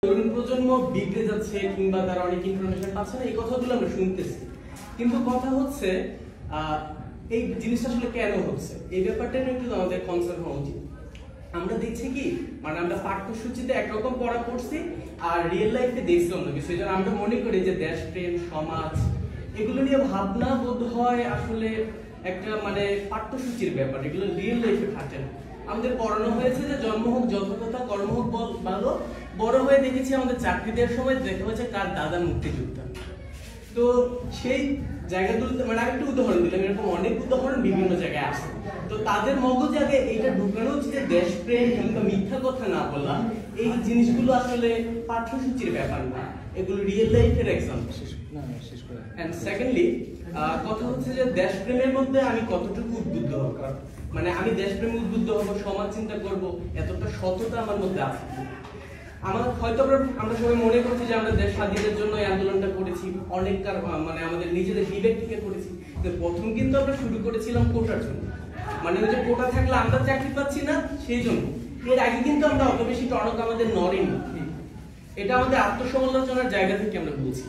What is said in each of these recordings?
তরুণ প্রজন্ম বিগড়ে যাচ্ছে কিংবা তারা অনেক ইনফরমেশন পাচ্ছে না, এই কথাগুলো আমরা শুনতেছি। কিন্তু কথা হচ্ছে এই জিনিসটা আসলে কেন হচ্ছে, এই ব্যাপারটা নিয়ে একটু আমাদের কনসার্ন হওয়া উচিত। আমরা দেখছি কি, মানে আমরা পাঠ্যসূচিতে একরকম পড়া পড়ছি আর রিয়েল লাইফে দেখছি অন্য কিছু। এই জন্য আমরা মনে করি যে দেশপ্রেম, সমাজ, এগুলো নিয়ে ভাবনা বোধ হয় আসলে একটা মানে পাঠ্যসূচির ব্যাপার, এগুলো রিয়েল লাইফে খাটে না। আমাদের পড়ানো হয়েছে যে জন্ম হোক যত কথা, কর্ম হোক ভালো। বড় হয়ে দেখেছি আমাদের চাকরি দেওয়ার সময় দেখা হচ্ছে কার দাদা মুক্তিযোদ্ধা। তো সেই জায়গাগুলোতে মানে আমি একটা উদাহরণ দিলাম, এরকম অনেক উদাহরণ বিভিন্ন জায়গায় আসে। তো তাদের মগজ আগে এইটা ঢুকানো হচ্ছে যে দেশপ্রেম কিংবা মিথ্যা কথা না বলা, এই জিনিসগুলো আসলে পাঠ্যসূচির ব্যাপার না, এগুলো রিয়েল লাইফের এক্সাম্পল। এন্ড সেকেন্ডলি কথা হচ্ছে যে দেশপ্রেমের মধ্যে আমি কতটুকু উদ্বুদ্ধ হব, মানে আমি দেশপ্রেমে উদ্বুদ্ধ হব, সমাজ চিন্তা করব, এতটা সততা আমার মধ্যে আছে। আমার হয়তো আমরা সবাই মনে করছি যে আমরা দেশ স্বাধীনের জন্য এই আন্দোলনটা করেছি, অনেক মানে আমাদের নিজেদের বিবেক থেকে করেছি। তো প্রথম কিন্তু আমরা শুরু করেছিলাম কোটার জন্য, মানে ওই যে কোটা থাকলে আমরা চাকরি পাচ্ছি না সেই জন্য। এর আগে কিন্তু আমরা অত বেশি টনক আমাদের নড়েনি, এটা আমাদের আত্মসমালোচনার জায়গা থেকে আমরা বলছি।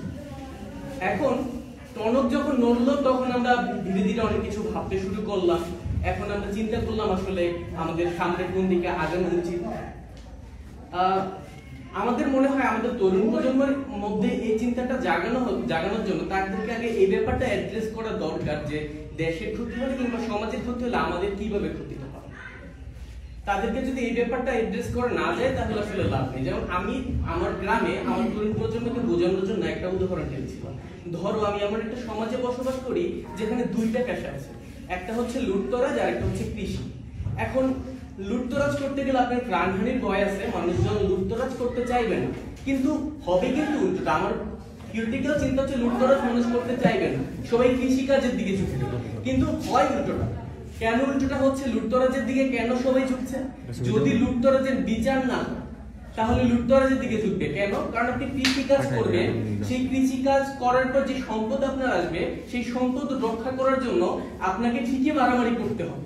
এখন টনক যখন নড়লো তখন আমরা ধীরে ধীরে অনেক কিছু ভাবতে শুরু করলাম। এখন আমরা চিন্তা করলাম আসলে আমাদের সামনের কোন দিকে আগানো উচিত। আমাদের মনে হয় আমাদের তরুণ প্রজন্মের মধ্যে এই চিন্তাটা জাগানোর জন্য তাদেরকে আগে এই ব্যাপারটা অ্যাড্রেস করা দরকার যে দেশের ক্ষতি হলে কিংবা সমাজের ক্ষতি হলে আমাদের কিভাবে ক্ষতি হবে। তাদেরকে যদি এই ব্যাপারটা অ্যাড্রেস করা না যায় তাহলে আসলে লাভ নেই। যেমন আমি আমার গ্রামে আমার তরুণ প্রজন্মকে বোঝানোর জন্য একটা উদাহরণ দিয়েছিলাম। ধরো আমি আমার একটা সমাজে বসবাস করি যেখানে দুইটা পেশা আছে, একটা হচ্ছে লুটতরাজ আর একটা হচ্ছে কৃষি। এখন লুটতরাজ করতে গেলে আপনার প্রাণহানির ভয় আছে, মানুষজন লুটতরাজ করতে চাইবে না, কিন্তু হবে কিন্তু উল্টোটা। আমার থিওরিটিক্যাল চিন্তা হচ্ছে লুটতরাজ মানুষ করতে চাইবে না, সবাই কৃষিকাজের দিকে ঝুঁকে, কিন্তু হয় উল্টোটা। কেন উল্টোটা হচ্ছে, লুটতরাজের দিকে কেন সবাই ঝুঁকছে? যদি লুটতরাজের বিচার না তাহলে লুটতরাজের দিকে ঝুঁকবে কেন? কারণ আপনি কৃষিকাজ করবেন, সেই কৃষিকাজ করার পর যে সম্পদ আপনার আসবে সেই সম্পদ রক্ষা করার জন্য আপনাকে ঠিকই মারামারি করতে হবে।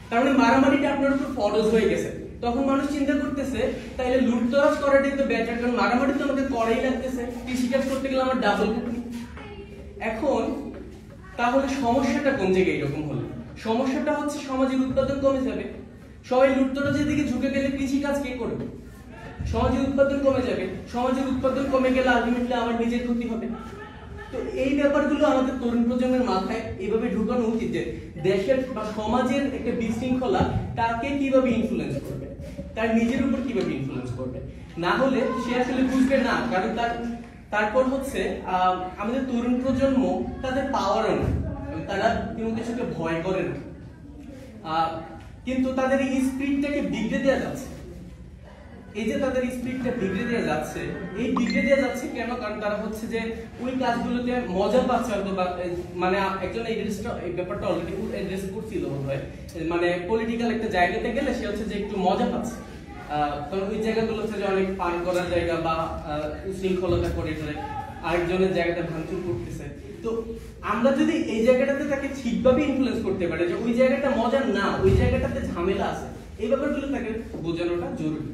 তার মানে মারামারিটা আপনার উপর ফরজ হয়ে গেছে। তখন মানুষ চিন্তা করতেছে তাইলে লুটতরাজ করাটাই তো বেটার, কারণ মারামারি তো আমাকে করাই লাগতেছে, কৃষিকাজ করতে গেলে আমার ডাবল কুটনি। এখন তাহলে সমস্যাটা কোন জায়গায় এরকম হলো? সমস্যাটা হচ্ছে সমাজের উৎপাদন কমে যাবে। সবাই লুটতরাজের দিকে ঝুঁকে গেলে কৃষিকাজ কে করবে? সমাজের উৎপাদন কমে যাবে, সমাজের উৎপাদন কমে গেলে আলটিমেটলি আমার নিজের ক্ষতি হবে। তো এই ব্যাপারগুলো আমাদের তরুণ প্রজন্মের মাথায় এইভাবে ঢুকানো উচিত যে দেশের বা সমাজের একটা বিশৃঙ্খলা তাকে কিভাবে ইনফ্লুয়েন্স করবে, তার নিজের উপর কিভাবে ইনফ্লুয়েন্স করবে। না হলে সে আসলে বুঝবে না, কারণ তারপর হচ্ছে আমাদের তরুণ প্রজন্ম তাদের পাওয়ারও না, তারা কোনো কিছুকে ভয় করে না, কিন্তু তাদের এই স্পিরিটটাকে বিগড়ে দেওয়া যাচ্ছে। এই যে তাদের স্পিরিটটা বিগড়ে দেওয়া যাচ্ছে, এই বিগড়ে দেওয়া যাচ্ছে কেন? কারণ তারা হচ্ছে যে ওই কাজগুলোতে মজা পাচ্ছে হয়তো, মানে একজন এই ব্যাপারটা অলরেডি অ্যাড্রেস করছিল হয়, মানে পলিটিক্যাল একটা জায়গাতে গেলে সে হচ্ছে যে একটু মজা পাচ্ছে, কারণ ওই জায়গাগুলো হচ্ছে যে অনেক পান করার জায়গা বা উশৃঙ্খলতা করে ফেলে, আরেকজনের জায়গাটা ভাঙচুর করতেছে। তো আমরা যদি এই জায়গাটাতে তাকে ঠিকভাবে ইনফ্লুয়েন্স করতে পারি যে ওই জায়গাটা মজার না, ওই জায়গাটাতে ঝামেলা আছে, এই ব্যাপারগুলো তাকে বোঝানোটা জরুরি।